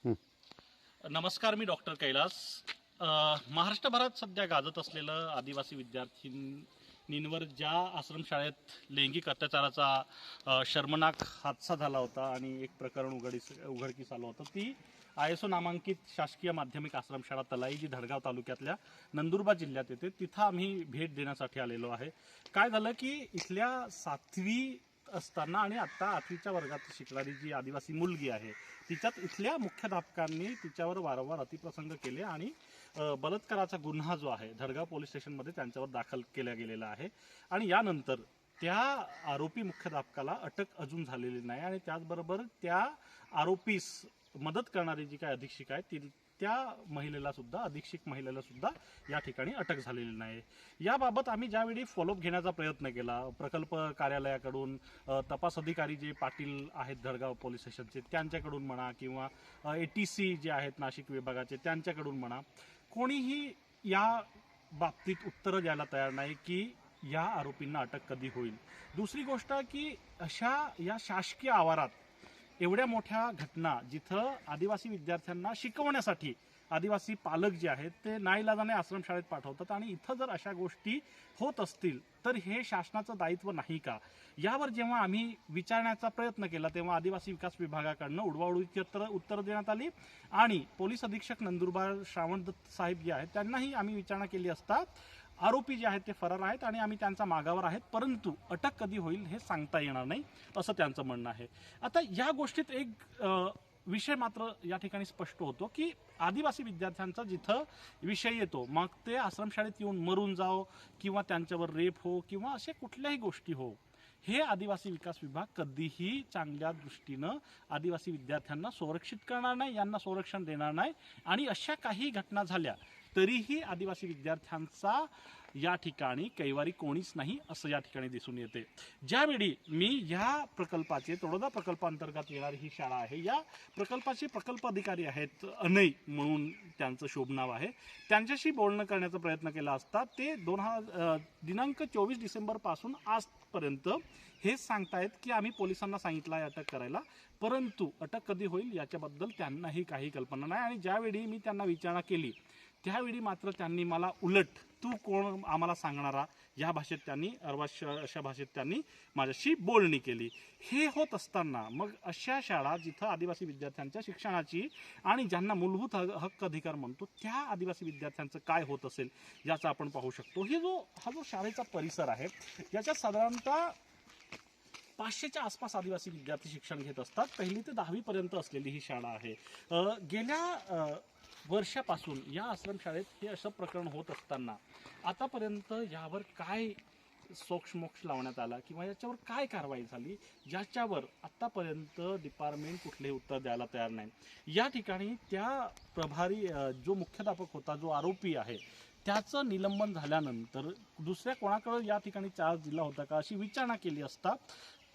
नमस्कार, मी डॉक्टर कैलास. महाराष्ट्रभरात सध्या गाजत असलेलं आदिवासी विद्यार्थिनींवर ज्या आश्रमशाळेत लैंगिक अत्याचाराचा शर्मनाक हादसा झाला होता आणि एक प्रकरण उघडकीस आलं होतं, ती ISO नामांकित शासकीय माध्यमिक आश्रमशाळा तलाई, जी धडगाव तालुक्यातल्या नंदुरबार जिल्ह्यात येते, तिथं आम्ही भेट देण्यासाठी आलेलो आहे. काय झालं की इथल्या 7वी असताना आणि आत्ता 8वीच्या वर्गात शिकणारी जी आदिवासी मुलगी आहे, तिच्यात इथल्या मुख्याध्यापकांनी तिच्यावर वारंवार अतिप्रसंग केले आणि बलात्काराचा गुन्हा जो आहे धडगाव पोलीस स्टेशनमध्ये त्यांच्यावर दाखल केला गेलेला आहे. आणि यानंतर त्या आरोपी मुख्याध्यापकाला अटक अजून झालेली नाही आणि त्याचबरोबर त्या आरोपीस मदत करणारी जी काय अधीक्षिका आहे त्या अधीक्षक महिलेला सुद्धा या ठिकाणी अटक झालेली नाही. याबाबत आम्ही ज्यावेळी फॉलोअप घेण्याचा प्रयत्न केला प्रकल्प कार्यालयाकडून, तपास अधिकारी जे पाटील आहेत धडगाव पोलीस स्टेशनचे त्यांच्याकडून म्हणा, किंवा ATC जे आहेत नाशिक विभागाचे त्यांच्याकडून म्हणा, कोणीही या बाबतीत उत्तरं द्यायला तयार नाही की या आरोपींना अटक कधी होईल. दुसरी गोष्ट की अशा या शासकीय आवारात एवढ्या मोठ्या घटना, जिथं आदिवासी विद्यार्थ्यांना शिकवण्यासाठी आदिवासी पालक जे आहेत ते नाईलाजाने आश्रमशाळेत पाठवतात, आणि इथं जर अशा गोष्टी होत असतील तर हे शासनाचं दायित्व नाही का? यावर जेव्हा आम्ही विचारण्याचा प्रयत्न केला तेव्हा आदिवासी विकास विभागाकडनं उडवाउडवीची उत्तर देण्यात आली आणि पोलीस अधीक्षक नंदुरबार श्रावण दत्त साहेब जे आहेत त्यांनाही आम्ही विचारणा केली असता आरोपी जे आहेत ते फरार आहेत आणि आम्ही त्यांचा मागावर आहेत, परंतु अटक कधी होईल हे सांगता येणार नाही असं त्यांचं म्हणणं आहे. आता या गोष्टीत एक विषय मात्र या ठिकाणी स्पष्ट होतो की आदिवासी विद्यार्थ्यांचा जिथं विषय येतो, मग ते आश्रमशाळेत येऊन मरून जाओ किंवा त्यांच्यावर रेप हो किंवा अशा कुठल्याही गोष्टी हो, हे आदिवासी विकास विभाग कधीही चांगल्या दृष्टीनं आदिवासी विद्यार्थ्यांना संरक्षित करणार नाही, यांना संरक्षण देणार नाही. आणि अशा काही घटना झाल्या तरीही आदिवासी विद्यार्थ्यांचा या ठिकाणी कैवारी कोणीच नाही असं या ठिकाणी दिसून येते. ज्यावेळी मी या प्रकल्पाचे तोडोदा प्रकल्पांतर्गत येणारी ही शाळा आहे, या प्रकल्पाचे प्रकल्प अधिकारी आहेत अनय म्हणून त्यांचं शुभ नाव आहे, त्यांच्याशी बोलणं करण्याचा प्रयत्न केला असता ते दिनांक 24 डिसेंबर पासून आजपर्यंत हेच सांगतायत की आम्ही पोलिसांना सांगितलं आहे अटक करायला, परंतु अटक कधी होईल याच्याबद्दल त्यांनाही काही कल्पना नाही. आणि ज्यावेळी मी त्यांना विचारणा केली त्यावेळी मात्र त्यांनी मला उलट तू कोण आम्हाला सांगणारा या भाषेत त्यांनी अशा भाषेत त्यांनी माझ्याशी बोलणी केली. हे होत असताना मग अशा शाळा जिथं आदिवासी विद्यार्थ्यांच्या शिक्षणाची आणि ज्यांना मूलभूत हक्क अधिकार म्हणतो त्या आदिवासी विद्यार्थ्यांचं काय होत असेल याचा आपण पाहू शकतो. हा जो शाळेचा परिसर आहे याच्यात साधारणतः 500च्या आसपास आदिवासी विद्यार्थी शिक्षण घेत असतात. 1ली ते 10वी पर्यंत असलेली ही शाळा आहे. गेल्या वर्षापासून या आश्रमशाळेत हे असं प्रकरण होत असताना आतापर्यंत यावर काय सोक्षमोक्ष लावण्यात आला किंवा याच्यावर काय कारवाई झाली याच्यावर आत्तापर्यंत डिपार्टमेंट कुठलेही उत्तर द्यायला तयार नाही. या ठिकाणी त्या प्रभारी जो मुख्याध्यापक होता, जो आरोपी आहे, त्याचं निलंबन झाल्यानंतर दुसऱ्या कोणाकडे या ठिकाणी चार्ज दिला होता का अशी विचारणा केली असता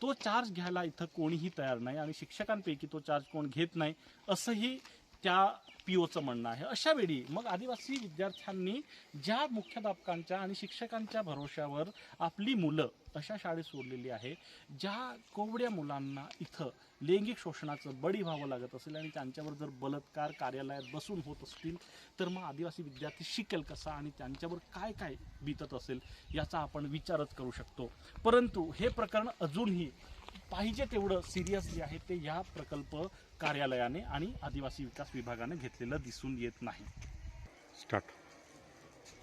तो चार्ज घ्यायला इथं कोणीही तयार नाही आणि शिक्षकांपैकी तो चार्ज कोण घेत नाही असंही त्या POचं म्हणणं आहे. अशा वेळी मग आदिवासी विद्यार्थ्यांनी ज्या मुख्याध्यापकांच्या आणि शिक्षकांच्या भरोश्यावर आपली मुलं अशा शाळेत सोडलेली आहे, ज्या कोवड्या मुलांना इथं लैंगिक शोषणाचं बळी व्हावं लागत असेल आणि त्यांच्यावर जर बलात्कार कार्यालयात बसून होत असतील तर मग आदिवासी विद्यार्थी शिकेल कसा आणि त्यांच्यावर काय काय बीतत असेल याचा आपण विचारच करू शकतो. परंतु हे प्रकरण अजूनही पाहिजे तेवढं सिरियस जे आहे ते या प्रकल्प कार्यालयाने आणि आदिवासी विकास विभागाने घेतलेलं दिसून येत नाही.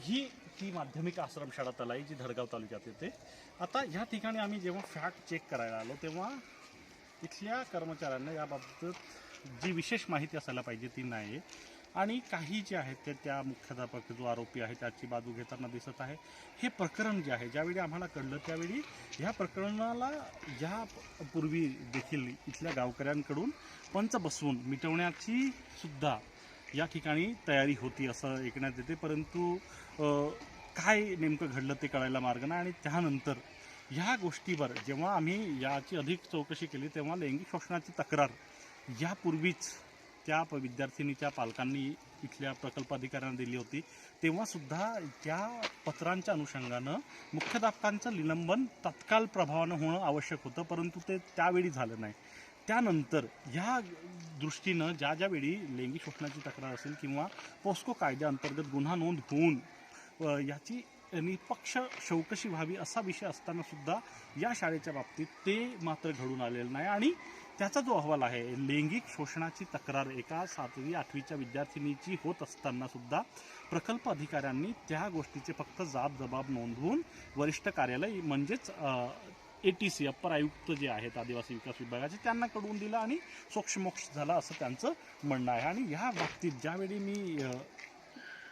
ही ती माध्यमिक आश्रमशाळा तलाई जी धडगाव तालुक्यात येते. आता या ठिकाणी आम्ही जेव्हा फॅक्ट चेक करायला आलो तेव्हा इथल्या कर्मचाऱ्यांना याबाबत जी विशेष माहिती असायला पाहिजे ती नाही, आणि काही जे आहेत ते त्या मुख्याध्यापक जो आरोपी आहे त्याची बाजू घेताना दिसत आहे. हे प्रकरण जे आहे ज्यावेळी आम्हाला कळलं त्यावेळी ह्या प्रकरणाला यापूर्वी देखील इथल्या गावकऱ्यांकडून पंच बसवून मिटवण्याची सुद्धा या ठिकाणी तयारी होती असं ऐकण्यात येते, परंतु काय नेमकं घडलं ते कळायला मार्ग नाही. आणि त्यानंतर ह्या गोष्टीवर जेव्हा आम्ही याची अधिक चौकशी केली तेव्हा लैंगिक शोषणाची तक्रार यापूर्वीच त्या विद्यार्थिनीच्या पालकांनी इथल्या प्रकल्प अधिकाऱ्यांना दिली होती, तेव्हासुद्धा त्या पत्रांच्या अनुषंगानं मुख्याध्यापकांचं निलंबन तत्काळ प्रभावानं होणं आवश्यक होतं, परंतु ते त्यावेळी झालं नाही. त्यानंतर ह्या दृष्टीनं ज्या वेळी लैंगिक शोषणाची तक्रार असेल किंवा पोस्को कायद्याअंतर्गत गुन्हा नोंद होऊन याची निष्पक्ष चौकशी व्हावी असा विषय असताना सुद्धा या शाळेच्या बाबतीत ते मात्र घडून आलेलं नाही. आणि त्याचा जो अहवाल आहे, लैंगिक शोषणाची तक्रार एका 7वी 8वीच्या विद्यार्थिनीची होत असताना सुद्धा प्रकल्प अधिकाऱ्यांनी त्या गोष्टीचे फक्त जाब जबाब नोंदवून वरिष्ठ कार्यालय म्हणजेच ATC अप्पर आयुक्त जे आहेत आदिवासी विकास विभागाचे त्यांना कळवून दिलं आणि सोक्षमोक्ष झाला असं त्यांचं म्हणणं आहे. आणि ह्या बाबतीत ज्यावेळी मी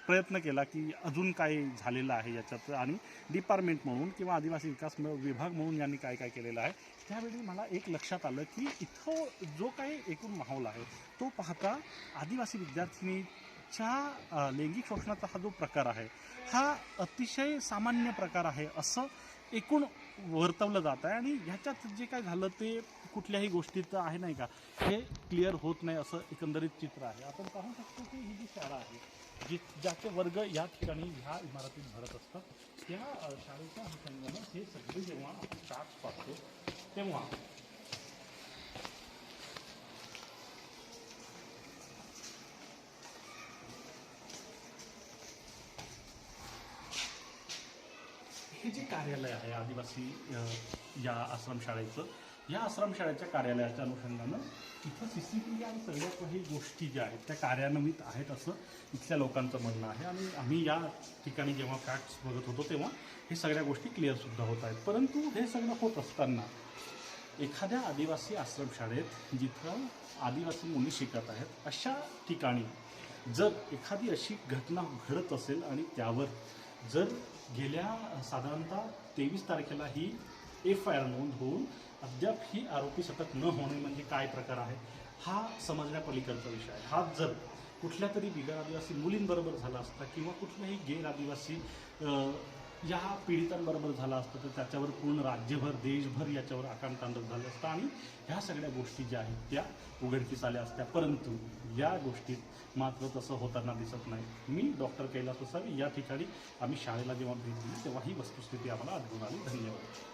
प्रयत्न केला की अजून काय झालेलं आहे याच्यात आणि डिपार्टमेंट म्हणून किंवा आदिवासी विकास विभाग म्हणून यांनी काय काय केलेलं आहे, त्यावेळी मला एक लक्षात आलं की इथं जो काही एकूण माहोल आहे तो पाहता आदिवासी विद्यार्थिनीच्या लैंगिक शोषणाचा हा जो प्रकार आहे हा अतिशय सामान्य प्रकार आहे असं एकूण वर्तवलं जात आहे. आणि ह्याच्यात जे काय झालं ते कुठल्याही गोष्टीत आहे नाही का हे क्लिअर होत नाही असं एकंदरीत चित्र आहे. आपण पाहू शकतो की ही जी शाळा आहे ज्याचे वर्ग या ठिकाणी ह्या इमारतीत भरत असतात त्या शाळेच्या अनुषंगानं हे सगळे जेव्हा स्टार्ट पाहतो तेव्हा हे जे कार्यालय आहे आदिवासी या आश्रमशाळेचं, या आश्रमशाळेच्या कार्यालयाच्या अनुषंगानं इथं CCTV आणि सगळ्या काही गोष्टी ज्या आहेत त्या कार्यान्वित आहेत असं इथल्या लोकांचं म्हणणं आहे. आणि आम्ही या ठिकाणी जेव्हा फॅक्ट्स बघत होतो तेव्हा हे सगळ्या गोष्टी क्लिअरसुद्धा होत आहेत. परंतु हे सगळं होत असताना एखाद्या आदिवासी आश्रमशाळेत जिथं आदिवासी मुली शिकत आहेत अशा ठिकाणी जर एखादी अशी घटना घडत असेल आणि त्यावर जर गेल्या साधारणतः 23 तारखेला ही FIR नोंद होऊन अद्याप ही आरोपी सतत न होणे म्हणजे काय प्रकार आहे हा समजण्यापलीकडचा विषय आहे. हा जर कुठल्या तरी बिगर आदिवासी मुलींबरोबर झाला असता किंवा कुठल्याही गैर आदिवासी या पीडितांबरोबर झाला असतं तर त्याच्यावर पूर्ण राज्यभर देशभर याच्यावर आकांतांडव झालं असतं आणि ह्या सगळ्या गोष्टी ज्या आहेत त्या उघडकीस आल्या असत्या. परंतु या गोष्टीत मात्र तसं होताना दिसत नाही. मी डॉक्टर कैलास वसावी या ठिकाणी आम्ही शाळेला जेव्हा भेट दिली तेव्हा ही वस्तुस्थिती आम्हाला आढळून आली. धन्यवाद.